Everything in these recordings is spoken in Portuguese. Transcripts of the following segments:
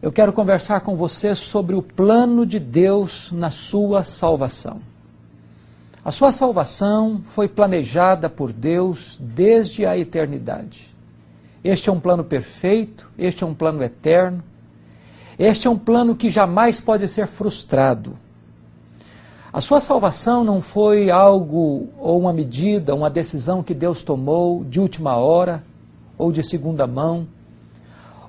Eu quero conversar com você sobre o plano de Deus na sua salvação. A sua salvação foi planejada por Deus desde a eternidade. Este é um plano perfeito, este é um plano eterno, este é um plano que jamais pode ser frustrado. A sua salvação não foi algo ou uma medida, uma decisão que Deus tomou de última hora ou de segunda mão,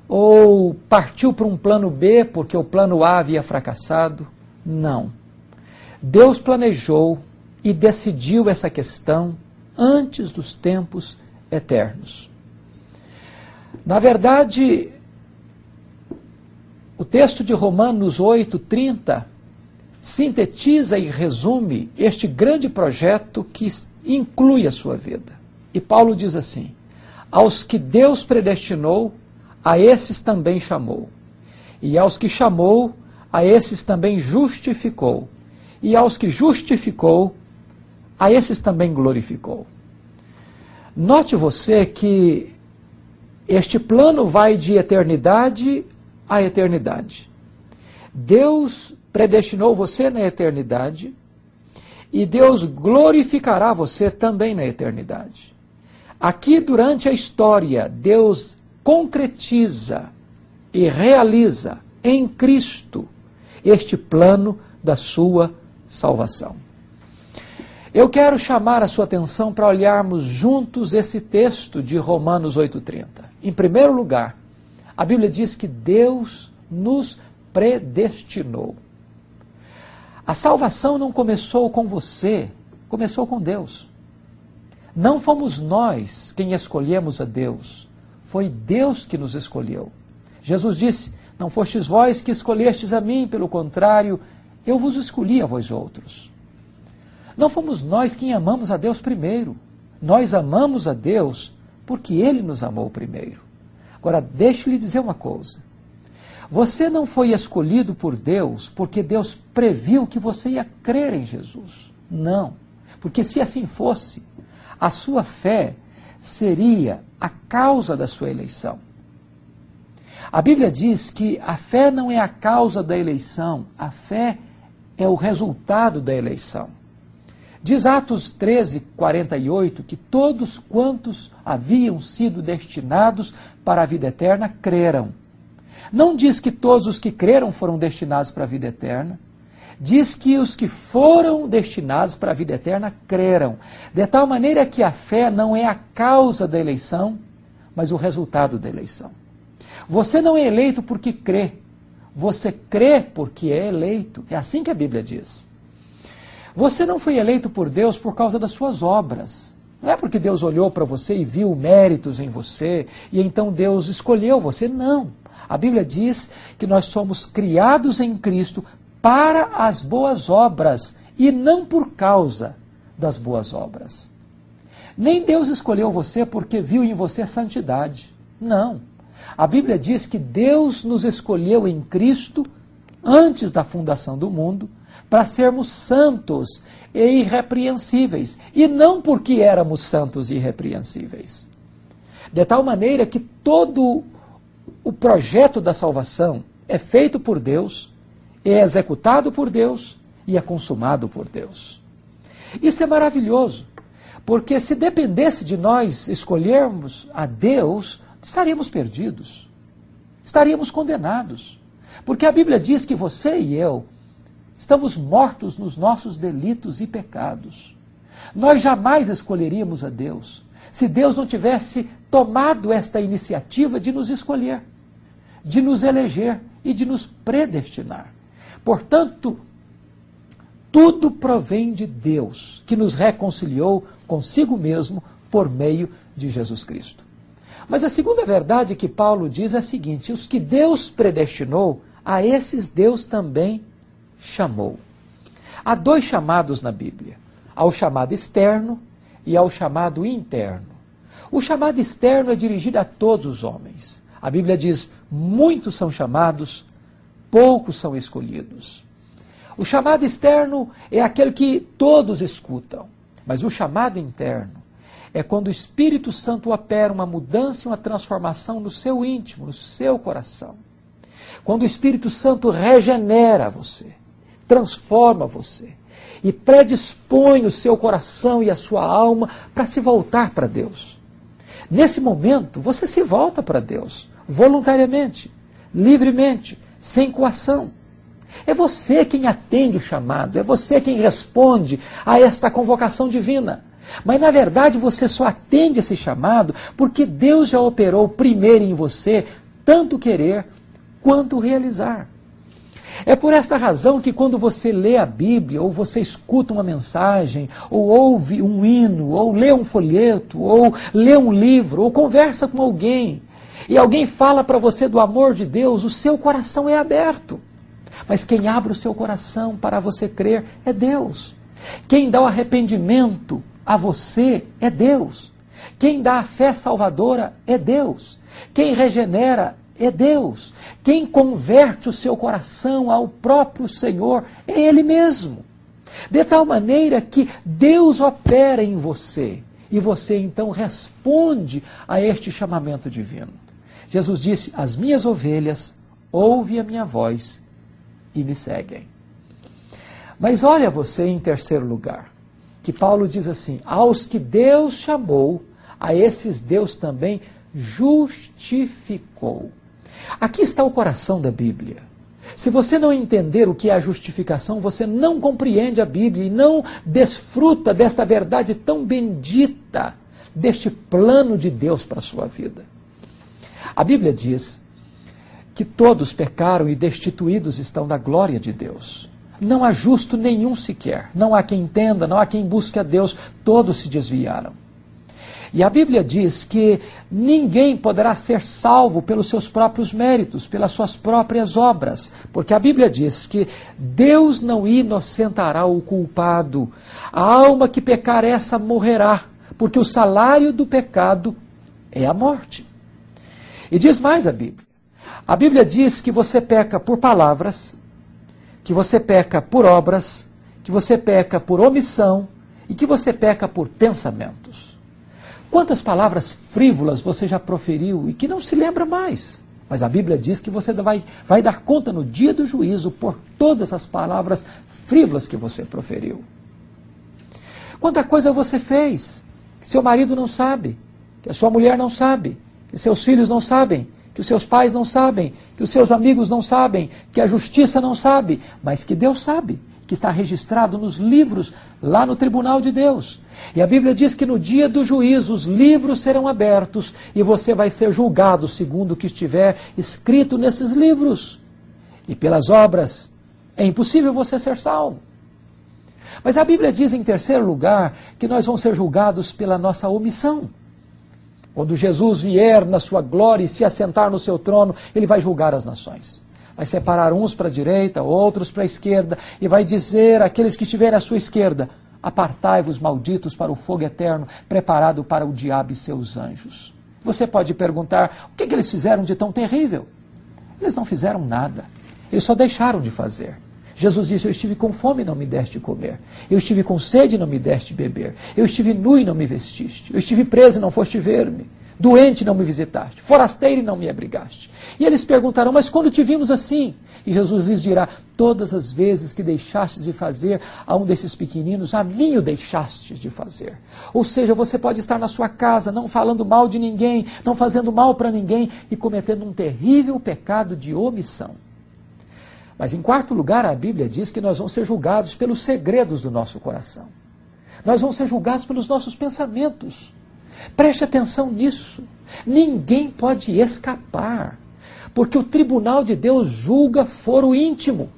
ou partiu para um plano B porque o plano A havia fracassado. Não. Deus planejou e decidiu essa questão antes dos tempos eternos. Na verdade, o texto de Romanos 8:30 sintetiza e resume este grande projeto que inclui a sua vida. E Paulo diz assim: aos que Deus predestinou, a esses também chamou. E aos que chamou, a esses também justificou. E aos que justificou, a esses também glorificou. Note você que este plano vai de eternidade a eternidade. Deus predestinou você na eternidade e Deus glorificará você também na eternidade. Aqui, durante a história, Deus concretiza e realiza em Cristo este plano da sua salvação. Eu quero chamar a sua atenção para olharmos juntos esse texto de Romanos 8:30. Em primeiro lugar, a Bíblia diz que Deus nos predestinou. A salvação não começou com você, começou com Deus. Não fomos nós quem escolhemos a Deus, foi Deus que nos escolheu. Jesus disse: não fostes vós que escolhestes a mim, pelo contrário, eu vos escolhi a vós outros. Não fomos nós quem amamos a Deus primeiro. Nós amamos a Deus porque Ele nos amou primeiro. Agora, deixe-lhe dizer uma coisa. Você não foi escolhido por Deus porque Deus previu que você ia crer em Jesus. Não. Porque se assim fosse, a sua fé seria a causa da sua eleição. A Bíblia diz que a fé não é a causa da eleição, a fé é o resultado da eleição. Diz Atos 13:48 que todos quantos haviam sido destinados para a vida eterna creram. Não diz que todos os que creram foram destinados para a vida eterna. Diz que os que foram destinados para a vida eterna creram. De tal maneira que a fé não é a causa da eleição, mas o resultado da eleição. Você não é eleito porque crê. Você crê porque é eleito. É assim que a Bíblia diz. Você não foi eleito por Deus por causa das suas obras. Não é porque Deus olhou para você e viu méritos em você e então Deus escolheu você. Não. A Bíblia diz que nós somos criados em Cristo para as boas obras e não por causa das boas obras. Nem Deus escolheu você porque viu em você santidade. Não. A Bíblia diz que Deus nos escolheu em Cristo antes da fundação do mundo para sermos santos e irrepreensíveis, e não porque éramos santos e irrepreensíveis. De tal maneira que todo o projeto da salvação é feito por Deus, é executado por Deus e é consumado por Deus. Isso é maravilhoso, porque se dependesse de nós escolhermos a Deus, estaríamos perdidos, estaríamos condenados. Porque a Bíblia diz que você e eu estamos mortos nos nossos delitos e pecados. Nós jamais escolheríamos a Deus se Deus não tivesse tomado esta iniciativa de nos escolher, de nos eleger e de nos predestinar. Portanto, tudo provém de Deus, que nos reconciliou consigo mesmo por meio de Jesus Cristo. Mas a segunda verdade que Paulo diz é a seguinte: os que Deus predestinou, a esses Deus também chamou. Há dois chamados na Bíblia: ao chamado externo e ao chamado interno. O chamado externo é dirigido a todos os homens. A Bíblia diz: muitos são chamados, poucos são escolhidos. O chamado externo é aquele que todos escutam, mas o chamado interno é quando o Espírito Santo opera uma mudança e uma transformação no seu íntimo, no seu coração. Quando o Espírito Santo regenera você, transforma você e predispõe o seu coração e a sua alma para se voltar para Deus. Nesse momento, você se volta para Deus, voluntariamente, livremente, sem coação. É você quem atende o chamado, é você quem responde a esta convocação divina. Mas, na verdade, você só atende esse chamado porque Deus já operou primeiro em você tanto querer quanto realizar. É por esta razão que quando você lê a Bíblia, ou você escuta uma mensagem, ou ouve um hino, ou lê um folheto, ou lê um livro, ou conversa com alguém, e alguém fala para você do amor de Deus, o seu coração é aberto. Mas quem abre o seu coração para você crer é Deus. Quem dá o arrependimento a você é Deus. Quem dá a fé salvadora é Deus. Quem regenera é Deus. Quem converte o seu coração ao próprio Senhor é Ele mesmo. De tal maneira que Deus opera em você e você então responde a este chamamento divino. Jesus disse: as minhas ovelhas ouvem a minha voz e me seguem. Mas olha você em terceiro lugar, que Paulo diz assim: aos que Deus chamou, a esses Deus também justificou. Aqui está o coração da Bíblia. Se você não entender o que é a justificação, você não compreende a Bíblia e não desfruta desta verdade tão bendita, deste plano de Deus para a sua vida. A Bíblia diz que todos pecaram e destituídos estão da glória de Deus. Não há justo nenhum sequer, não há quem entenda, não há quem busque a Deus, todos se desviaram. E a Bíblia diz que ninguém poderá ser salvo pelos seus próprios méritos, pelas suas próprias obras, porque a Bíblia diz que Deus não inocentará o culpado. A alma que pecar essa morrerá, porque o salário do pecado é a morte. E diz mais a Bíblia. A Bíblia diz que você peca por palavras, que você peca por obras, que você peca por omissão e que você peca por pensamentos. Quantas palavras frívolas você já proferiu e que não se lembra mais? Mas a Bíblia diz que você vai dar conta no dia do juízo por todas as palavras frívolas que você proferiu. Quanta coisa você fez que seu marido não sabe, que a sua mulher não sabe, que seus filhos não sabem, que os seus pais não sabem, que os seus amigos não sabem, que a justiça não sabe, mas que Deus sabe, que está registrado nos livros lá no tribunal de Deus. E a Bíblia diz que no dia do juízo os livros serão abertos e você vai ser julgado segundo o que estiver escrito nesses livros. E pelas obras é impossível você ser salvo. Mas a Bíblia diz em terceiro lugar que nós vamos ser julgados pela nossa omissão. Quando Jesus vier na sua glória e se assentar no seu trono, ele vai julgar as nações. Vai separar uns para a direita, outros para a esquerda, e vai dizer àqueles que estiverem à sua esquerda: apartai-vos, malditos, para o fogo eterno, preparado para o diabo e seus anjos. Você pode perguntar: o que eles fizeram de tão terrível? Eles não fizeram nada. Eles só deixaram de fazer. Jesus disse: eu estive com fome e não me deste comer. Eu estive com sede e não me deste beber. Eu estive nu e não me vestiste. Eu estive preso e não foste ver-me. Doente e não me visitaste. Forasteiro e não me abrigaste. E eles perguntarão: mas quando te vimos assim? E Jesus lhes dirá: todas as vezes que deixastes de fazer a um desses pequeninos, a mim o deixastes de fazer. Ou seja, você pode estar na sua casa, não falando mal de ninguém, não fazendo mal para ninguém e cometendo um terrível pecado de omissão. Mas em quarto lugar, a Bíblia diz que nós vamos ser julgados pelos segredos do nosso coração. Nós vamos ser julgados pelos nossos pensamentos. Preste atenção nisso. Ninguém pode escapar, porque o tribunal de Deus julga foro íntimo.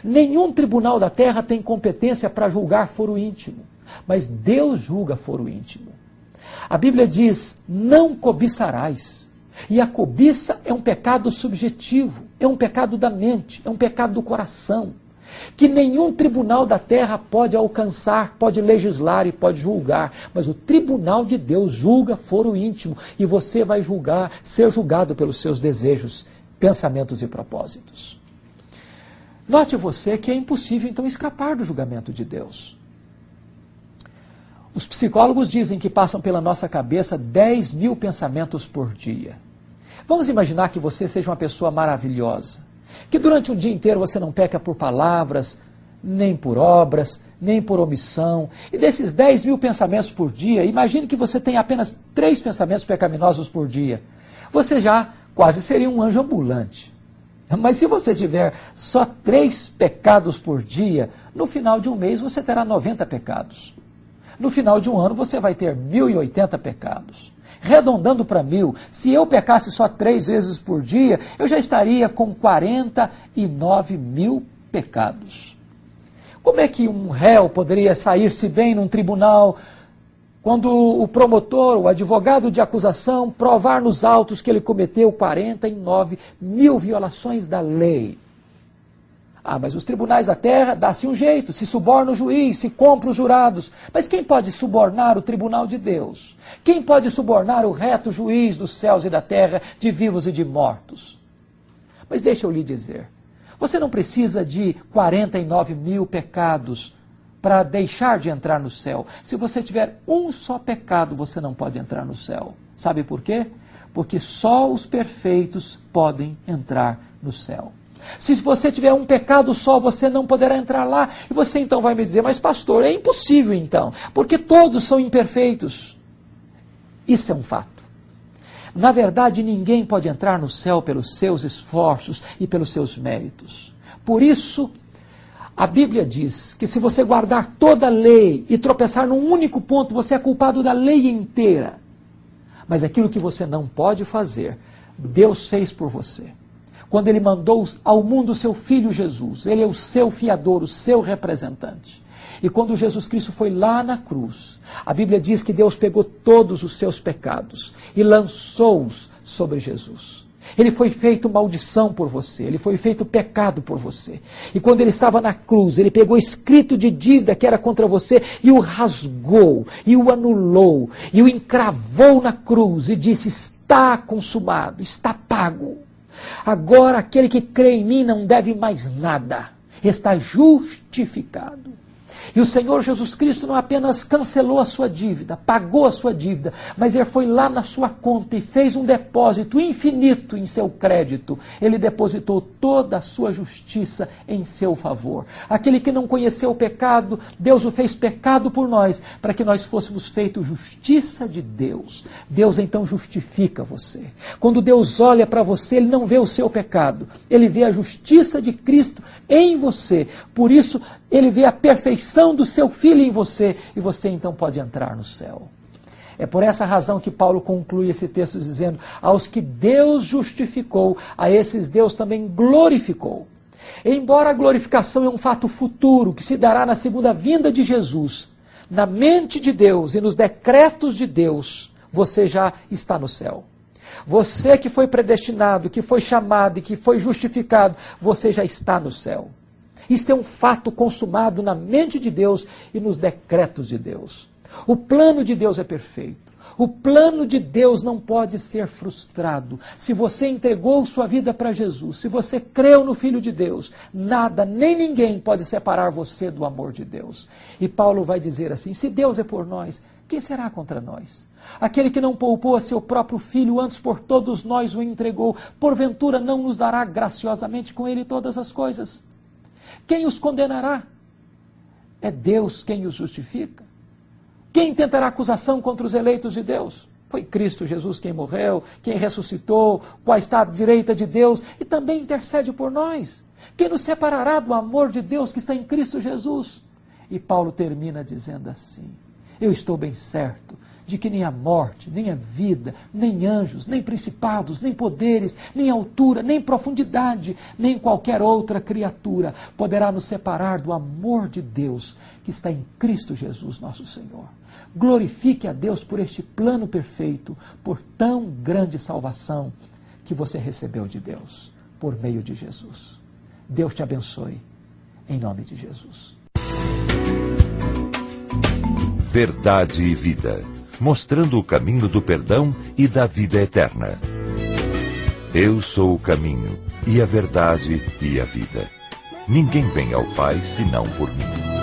Nenhum tribunal da terra tem competência para julgar foro íntimo, mas Deus julga foro íntimo. A Bíblia diz: não cobiçarás. E a cobiça é um pecado subjetivo, é um pecado da mente, é um pecado do coração, que nenhum tribunal da terra pode alcançar, pode legislar e pode julgar, mas o tribunal de Deus julga foro íntimo e você vai ser julgado pelos seus desejos, pensamentos e propósitos. Note você que é impossível então escapar do julgamento de Deus. Os psicólogos dizem que passam pela nossa cabeça 10.000 pensamentos por dia. Vamos imaginar que você seja uma pessoa maravilhosa, que durante um dia inteiro você não peca por palavras, nem por obras, nem por omissão. E desses 10 mil pensamentos por dia, imagine que você tem apenas 3 pensamentos pecaminosos por dia. Você já quase seria um anjo ambulante. Mas se você tiver só 3 pecados por dia, no final de um mês você terá 90 pecados. No final de um ano você vai ter 1080 pecados. Arredondando para 1000, se eu pecasse só 3 vezes por dia, eu já estaria com 49 mil pecados. Como é que um réu poderia sair-se bem num tribunal quando o promotor, o advogado de acusação, provar nos autos que ele cometeu 49 mil violações da lei? Ah, mas os tribunais da terra dá-se um jeito, se suborna o juiz, se compra os jurados. Mas quem pode subornar o tribunal de Deus? Quem pode subornar o reto juiz dos céus e da terra, de vivos e de mortos? Mas deixa eu lhe dizer, você não precisa de 49 mil pecados para deixar de entrar no céu. Se você tiver um só pecado, você não pode entrar no céu. Sabe por quê? Porque só os perfeitos podem entrar no céu. Se você tiver um pecado só, você não poderá entrar lá. E você então vai me dizer, mas pastor, é impossível então, porque todos são imperfeitos. Isso é um fato. Na verdade, ninguém pode entrar no céu pelos seus esforços e pelos seus méritos. Por isso, a Bíblia diz que se você guardar toda a lei e tropeçar num único ponto, você é culpado da lei inteira. Mas aquilo que você não pode fazer, Deus fez por você. Quando Ele mandou ao mundo o seu Filho Jesus, Ele é o seu fiador, o seu representante. E quando Jesus Cristo foi lá na cruz, a Bíblia diz que Deus pegou todos os seus pecados e lançou-os sobre Jesus. Ele foi feito maldição por você, ele foi feito pecado por você. E quando ele estava na cruz, ele pegou o escrito de dívida que era contra você e o rasgou, e o anulou, e o encravou na cruz e disse, está consumado, está pago. Agora aquele que crê em mim não deve mais nada, está justificado. E o Senhor Jesus Cristo não apenas cancelou a sua dívida, pagou a sua dívida, mas Ele foi lá na sua conta e fez um depósito infinito em seu crédito. Ele depositou toda a sua justiça em seu favor. Aquele que não conheceu o pecado, Deus o fez pecado por nós, para que nós fôssemos feitos justiça de Deus. Deus então justifica você. Quando Deus olha para você, Ele não vê o seu pecado, Ele vê a justiça de Cristo em você. Por isso, Ele vê a perfeição do seu Filho em você, e você então pode entrar no céu. É por essa razão que Paulo conclui esse texto dizendo, aos que Deus justificou, a esses Deus também glorificou. Embora a glorificação é um fato futuro, que se dará na segunda vinda de Jesus, na mente de Deus e nos decretos de Deus, você já está no céu. Você que foi predestinado, que foi chamado e que foi justificado, você já está no céu. Isto é um fato consumado na mente de Deus e nos decretos de Deus. O plano de Deus é perfeito. O plano de Deus não pode ser frustrado. Se você entregou sua vida para Jesus, se você creu no Filho de Deus, nada, nem ninguém pode separar você do amor de Deus. E Paulo vai dizer assim, se Deus é por nós, quem será contra nós? Aquele que não poupou a seu próprio Filho, antes por todos nós o entregou, porventura não nos dará graciosamente com ele todas as coisas? Quem os condenará? É Deus quem os justifica. Quem tentará acusação contra os eleitos de Deus? Foi Cristo Jesus quem morreu, quem ressuscitou, qual está à direita de Deus e também intercede por nós. Quem nos separará do amor de Deus que está em Cristo Jesus? E Paulo termina dizendo assim, eu estou bem certo de que nem a morte, nem a vida, nem anjos, nem principados, nem poderes, nem altura, nem profundidade, nem qualquer outra criatura poderá nos separar do amor de Deus que está em Cristo Jesus, nosso Senhor. Glorifique a Deus por este plano perfeito, por tão grande salvação que você recebeu de Deus, por meio de Jesus. Deus te abençoe, em nome de Jesus. Verdade e vida, mostrando o caminho do perdão e da vida eterna. Eu sou o caminho, e a verdade, e a vida. Ninguém vem ao Pai senão por mim.